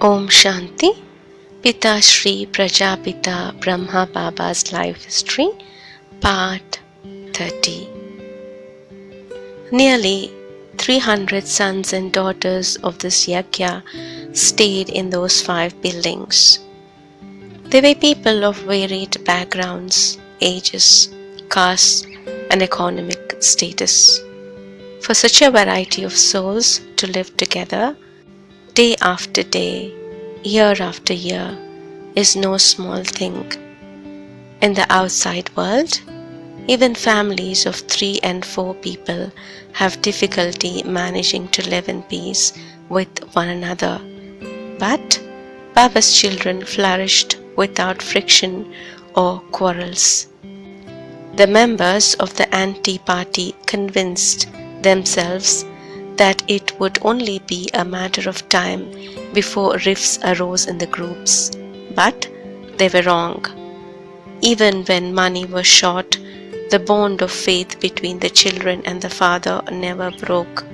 Om Shanti. Pita Shree PrajaPita Brahma Baba's Life History, Part 30. Nearly 300 sons and daughters of this yajna stayed in those 5 buildings. They were people of varied backgrounds, ages, castes, and economic status. For such a variety of souls to live together, day after day, year after year, is no small thing. In the outside world, even families of 3 and 4 people have difficulty managing to live in peace with one another. But Baba's children flourished without friction or quarrels. The members of the anti-party convinced themselves that it would only be a matter of time before rifts arose in the groups. But they were wrong. Even when money was short, the bond of faith between the children and the father never broke.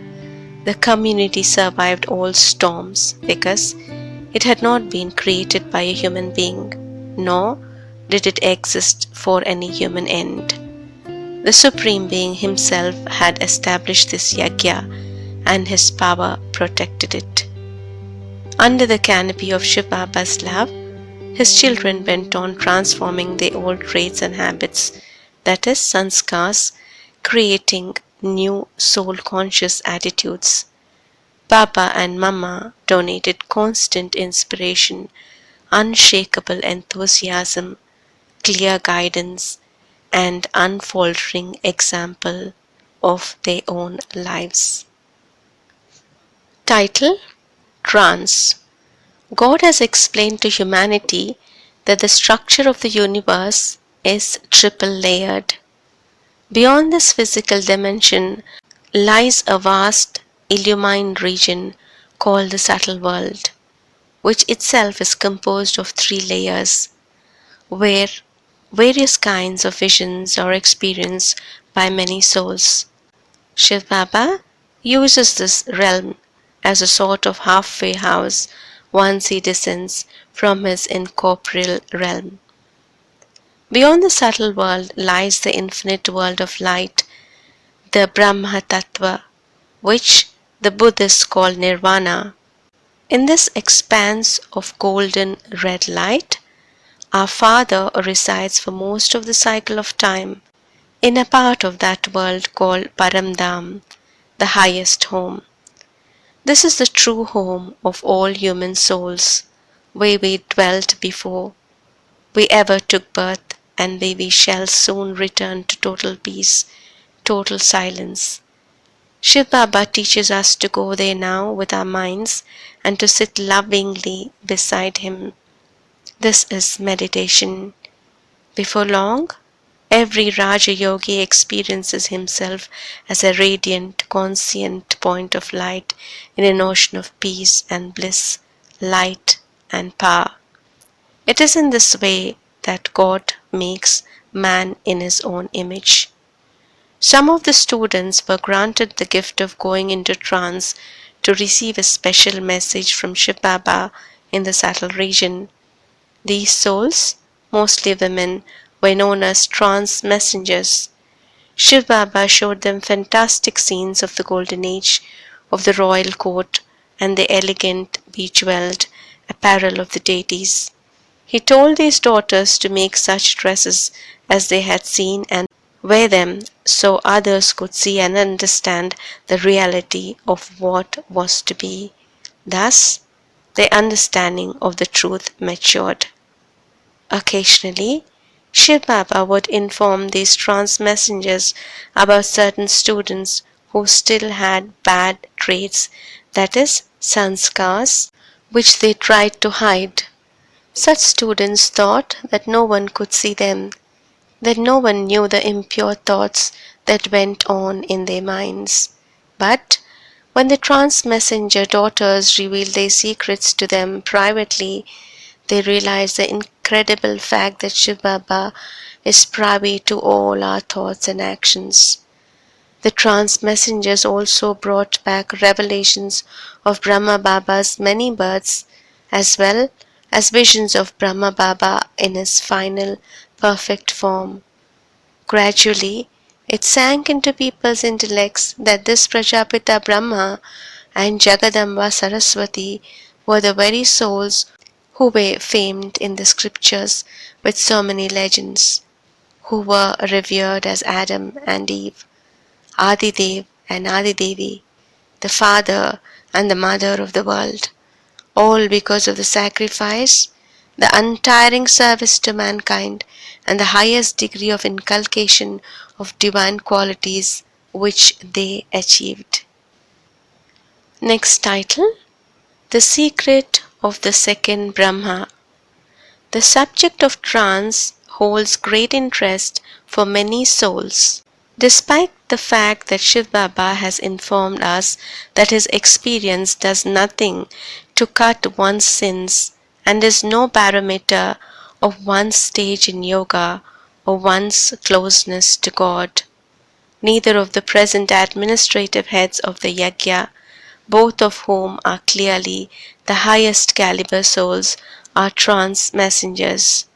The community survived all storms because it had not been created by a human being, nor did it exist for any human end. The Supreme Being himself had established this yajna, and his power protected it. Under the canopy of Shiv Baba's love, his children went on transforming their old traits and habits, that is, sanskars, creating new soul-conscious attitudes. Baba and Mama donated constant inspiration, unshakable enthusiasm, clear guidance, and unfaltering example of their own lives. Title: Trance. God has explained to humanity that the structure of the universe is triple layered. Beyond this physical dimension lies a vast illumined region called the subtle world, which itself is composed of 3 layers, where various kinds of visions are experienced by many souls. Shiv Baba uses this realm as a sort of halfway house once he descends from his incorporeal realm. Beyond the subtle world lies the infinite world of light, the Brahma Tattva, which the Buddhists call Nirvana. In this expanse of golden red light, our Father resides for most of the cycle of time in a part of that world called Paramdham, the highest home. This is the true home of all human souls, where we dwelt before we ever took birth, and where we shall soon return to total peace, total silence. Shiv Baba teaches us to go there now with our minds and to sit lovingly beside him. This is meditation. Before long, every Raja Yogi experiences himself as a radiant, conscient point of light in an ocean of peace and bliss, light and power. It is in this way that God makes man in his own image. Some of the students were granted the gift of going into trance to receive a special message from Shiv Baba in the subtle region. These souls, mostly women, were known as trance messengers. Shiv Baba showed them fantastic scenes of the golden age, of the royal court, and the elegant, bejeweled apparel of the deities. He told these daughters to make such dresses as they had seen and wear them so others could see and understand the reality of what was to be. Thus, their understanding of the truth matured. Occasionally, Shiv Baba would inform these trance messengers about certain students who still had bad traits, that is, sanskars, which they tried to hide. Such students thought that no one could see them, that no one knew the impure thoughts that went on in their minds. But when the trance messenger daughters revealed their secrets to them privately, they realized the incredible fact that Shiv Baba is privy to all our thoughts and actions. The trance messengers also brought back revelations of Brahma Baba's many births as well as visions of Brahma Baba in his final perfect form. Gradually, it sank into people's intellects that this Prajapita Brahma and Jagadamba Saraswati were the very souls who were famed in the scriptures with so many legends, who were revered as Adam and Eve, Adidev and Adidevi, the father and the mother of the world, all because of the sacrifice, the untiring service to mankind, and the highest degree of inculcation of divine qualities which they achieved. Next title: The Secret of the Second Brahma. The subject of trance holds great interest for many souls. Despite the fact that Shiv Baba has informed us that his experience does nothing to cut one's sins and is no barometer of one's stage in yoga or one's closeness to God, neither of the present administrative heads of the yajna, both of whom are clearly the highest caliber souls, are trance messengers.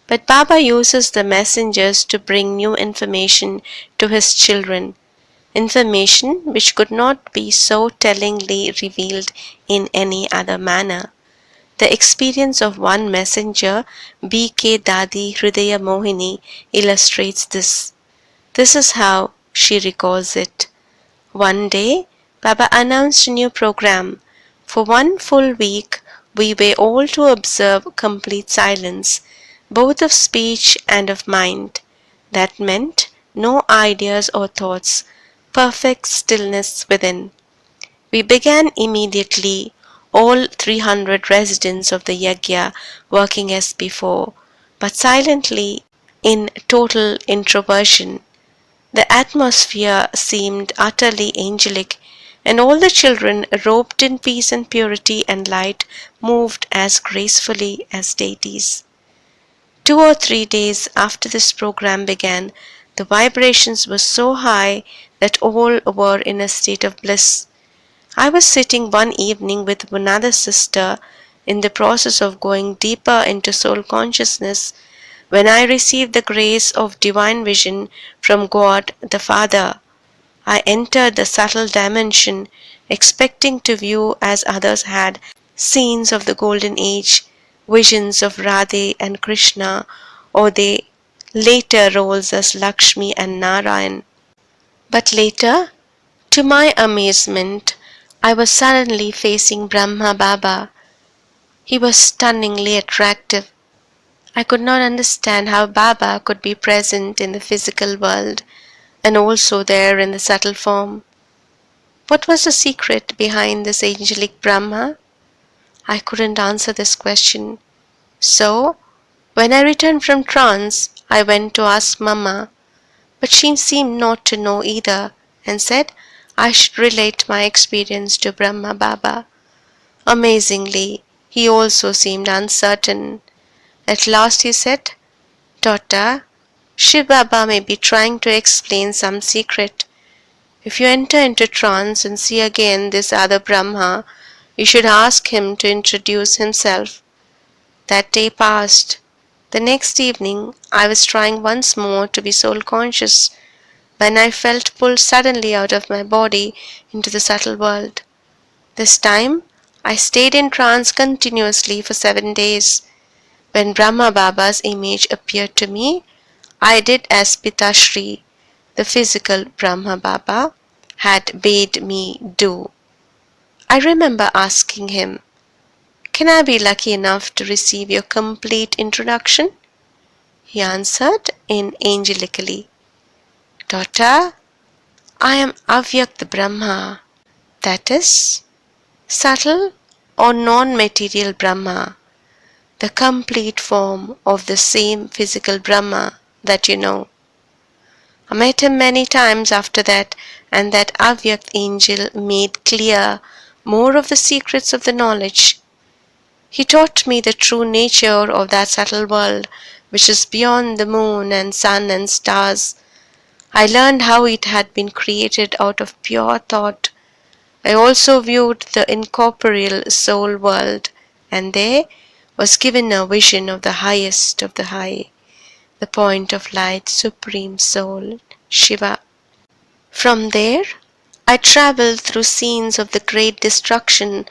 But Baba uses the messengers to bring new information to his children, information which could not be so tellingly revealed in any other manner. The experience of one messenger, B.K. Dadi Hridaya Mohini, illustrates this. This is how she recalls it. One day, Baba announced a new program. For one full week, we were all to observe complete silence, both of speech and of mind. That meant no ideas or thoughts, perfect stillness within. We began immediately, all 300 residents of the yajna working as before, but silently in total introversion. The atmosphere seemed utterly angelic, and all the children, robed in peace and purity and light, moved as gracefully as deities. 2 or 3 days after this program began, the vibrations were so high that all were in a state of bliss. I was sitting one evening with another sister in the process of going deeper into soul consciousness when I received the grace of divine vision from God the Father. I entered the subtle dimension, expecting to view, as others had, scenes of the golden age, visions of Radhe and Krishna, or their later roles as Lakshmi and Narayan. But later, to my amazement, I was suddenly facing Brahma Baba. He was stunningly attractive. I could not understand how Baba could be present in the physical world and also there in the subtle form. What was the secret behind this angelic Brahma? I couldn't answer this question. So, when I returned from trance, I went to ask Mama, but she seemed not to know either and said I should relate my experience to Brahma Baba. Amazingly, he also seemed uncertain. At last he said, "Daughter, Shiv Baba may be trying to explain some secret. If you enter into trance and see again this other Brahma, you should ask him to introduce himself." That day passed. The next evening I was trying once more to be soul conscious when I felt pulled suddenly out of my body into the subtle world. This time I stayed in trance continuously for 7 days. When Brahma Baba's image appeared to me, I did as Pita Shree, the physical Brahma Baba, had bade me do. I remember asking him, "Can I be lucky enough to receive your complete introduction?" He answered in angelically, "Daughter, I am Avyakt Brahma, that is, subtle or non-material Brahma, the complete form of the same physical Brahma that you know." I met him many times after that, and that Avyakt angel made clear more of the secrets of the knowledge. He taught me the true nature of that subtle world which is beyond the moon and sun and stars. I learned how it had been created out of pure thought. I also viewed the incorporeal soul world. and there was given a vision of the highest of the high, the point of light, supreme soul, Shiva. From there, I traveled through scenes of the great destruction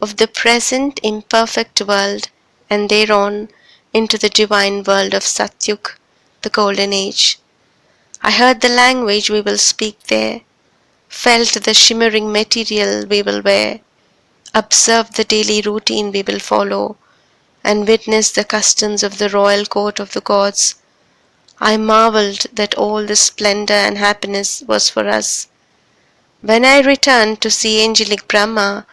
of the present imperfect world, and thereon into the divine world of Satyug, the golden age. I heard the language we will speak there, felt the shimmering material we will wear, observed the daily routine we will follow, and witnessed the customs of the royal court of the gods. I marveled that all this splendor and happiness was for us. When I returned to see angelic Brahma,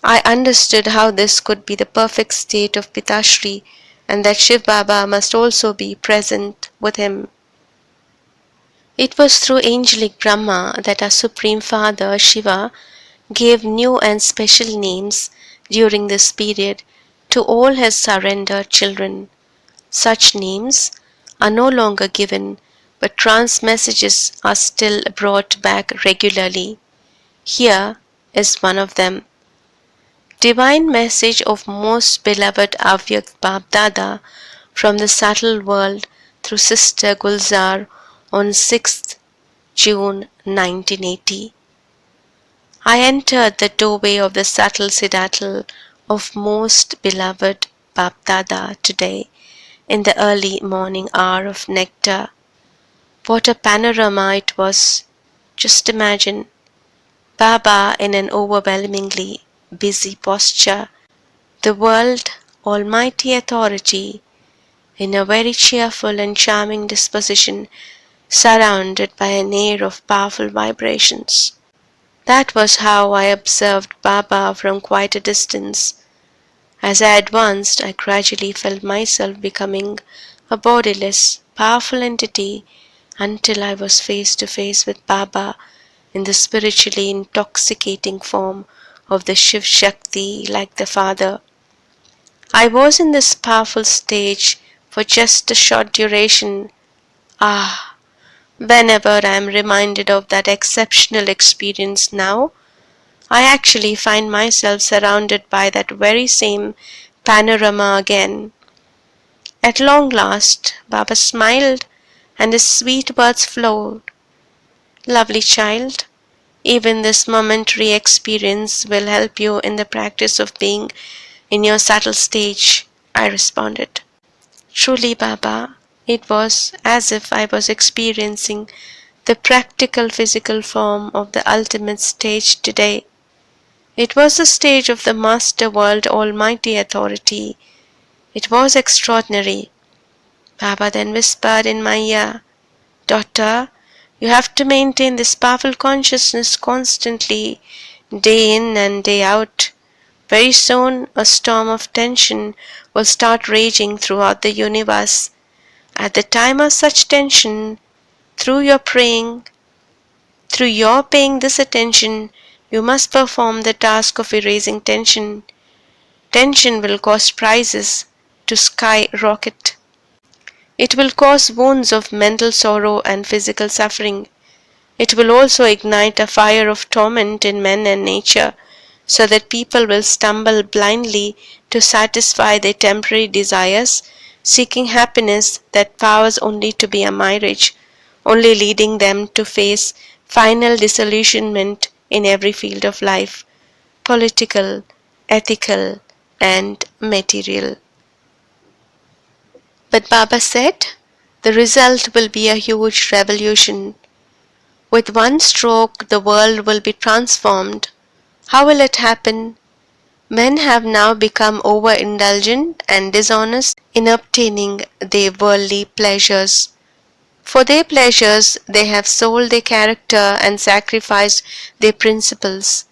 I understood how this could be the perfect state of Pita Shree, and that Shiv Baba must also be present with him. It was through angelic Brahma that our Supreme Father Shiva gave new and special names during this period to all his surrendered children. Such names are no longer given, but trance messages are still brought back regularly. Here is one of them. Divine message of most beloved Avyakt Bab Dada from the subtle world through Sister Gulzar on 6th June 1980. I entered the doorway of the subtle citadel of most beloved Bab Dada today in the early morning hour of nectar. What a panorama it was! Just imagine Baba in an overwhelmingly busy posture, the world almighty authority in a very cheerful and charming disposition, surrounded by an air of powerful vibrations. That was how I observed Baba from quite a distance. As I advanced, I gradually felt myself becoming a bodiless, powerful entity until I was face to face with Baba in the spiritually intoxicating form of the Shiv Shakti like the Father. I was in this powerful stage for just a short duration. Ah, whenever I am reminded of that exceptional experience now, I actually find myself surrounded by that very same panorama again. At long last, Baba smiled and his sweet words flowed. Lovely child, even this momentary experience will help you in the practice of being in your subtle stage, I responded. Truly, Baba, it was as if I was experiencing the practical physical form of the ultimate stage today. It was the stage of the Master World Almighty Authority. It was extraordinary. Baba then whispered in my ear, Daughter, you have to maintain this powerful consciousness constantly, day in and day out. Very soon a storm of tension will start raging throughout the universe. At the time of such tension, through your paying this attention, you must perform the task of erasing tension. Tension will cause prices to skyrocket. It will cause wounds of mental sorrow and physical suffering. It will also ignite a fire of torment in men and nature, so that people will stumble blindly to satisfy their temporary desires, seeking happiness that powers only to be a mirage, only leading them to face final disillusionment in every field of life, political, ethical, and material. But Baba said, the result will be a huge revolution. With one stroke, the world will be transformed. How will it happen? Men have now become overindulgent and dishonest in obtaining their worldly pleasures. For their pleasures, they have sold their character and sacrificed their principles.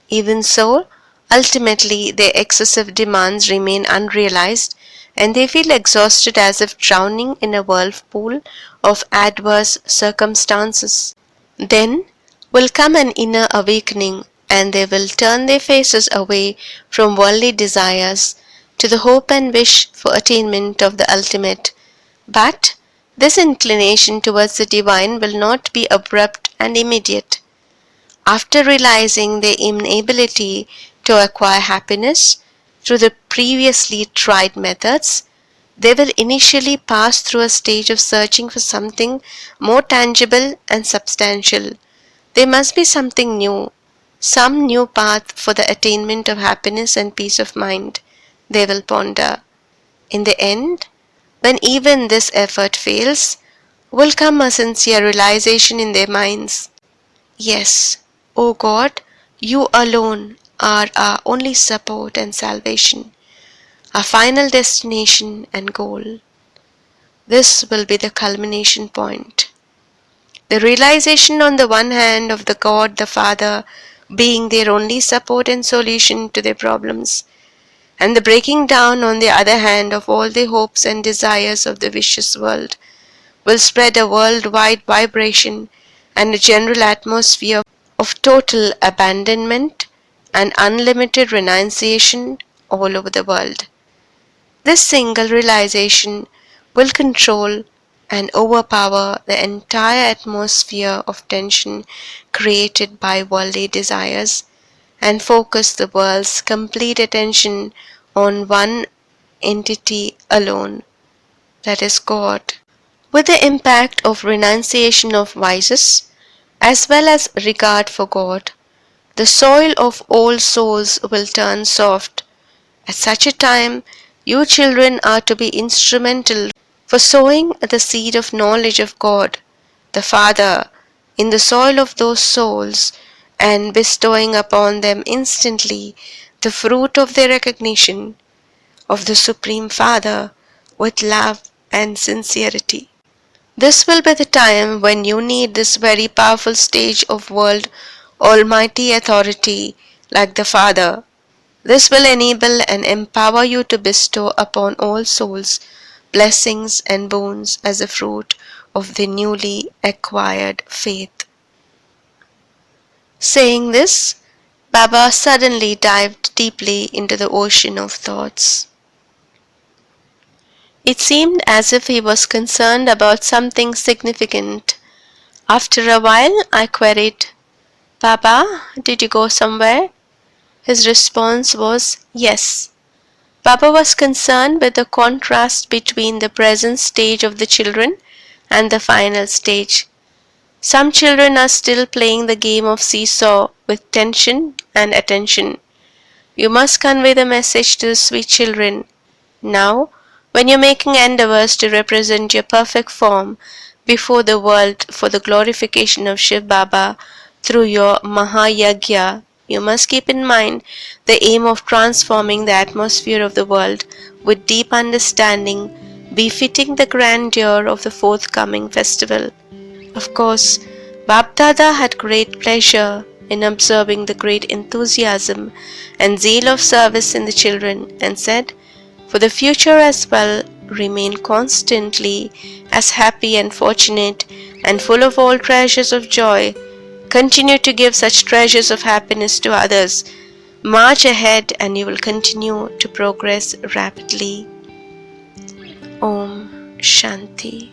Even so, ultimately their excessive demands remain unrealized, and they feel exhausted as if drowning in a whirlpool of adverse circumstances. Then will come an inner awakening, and they will turn their faces away from worldly desires to the hope and wish for attainment of the ultimate. But this inclination towards the divine will not be abrupt and immediate. After realizing their inability to acquire happiness through the previously tried methods, they will initially pass through a stage of searching for something more tangible and substantial. There must be something new, some new path for the attainment of happiness and peace of mind, they will ponder. In the end, when even this effort fails, will come a sincere realization in their minds. Yes, O God, you alone are our only support and salvation, our final destination and goal. This will be the culmination point. The realization on the one hand of the God the Father being their only support and solution to their problems, and the breaking down on the other hand of all the hopes and desires of the vicious world, will spread a worldwide vibration and a general atmosphere of total abandonment and unlimited renunciation all over the world. This single realization will control and overpower the entire atmosphere of tension created by worldly desires and focus the world's complete attention on one entity alone, that is God. With the impact of renunciation of vices as well as regard for God, the soil of all souls will turn soft. At such a time, you children are to be instrumental for sowing the seed of knowledge of God, the Father, in the soil of those souls, and bestowing upon them instantly the fruit of their recognition of the Supreme Father with love and sincerity. This will be the time when you need this very powerful stage of world almighty authority like the Father. This will enable and empower you to bestow upon all souls blessings and boons as a fruit of the newly acquired faith. Saying this, Baba suddenly dived deeply into the ocean of thoughts. It seemed as if he was concerned about something significant. After a while, I queried, Baba, did you go somewhere? His response was, yes. Baba was concerned with the contrast between the present stage of the children and the final stage. Some children are still playing the game of seesaw with tension and attention. You must convey the message to the sweet children. Now, when you're making endeavors to represent your perfect form before the world for the glorification of Shiv Baba through your Mahayagya, you must keep in mind the aim of transforming the atmosphere of the world with deep understanding, befitting the grandeur of the forthcoming festival. Of course, Bapdada had great pleasure in observing the great enthusiasm and zeal of service in the children, and said, for the future as well, remain constantly as happy and fortunate and full of all treasures of joy. Continue to give such treasures of happiness to others. March ahead and you will continue to progress rapidly. Om Shanti.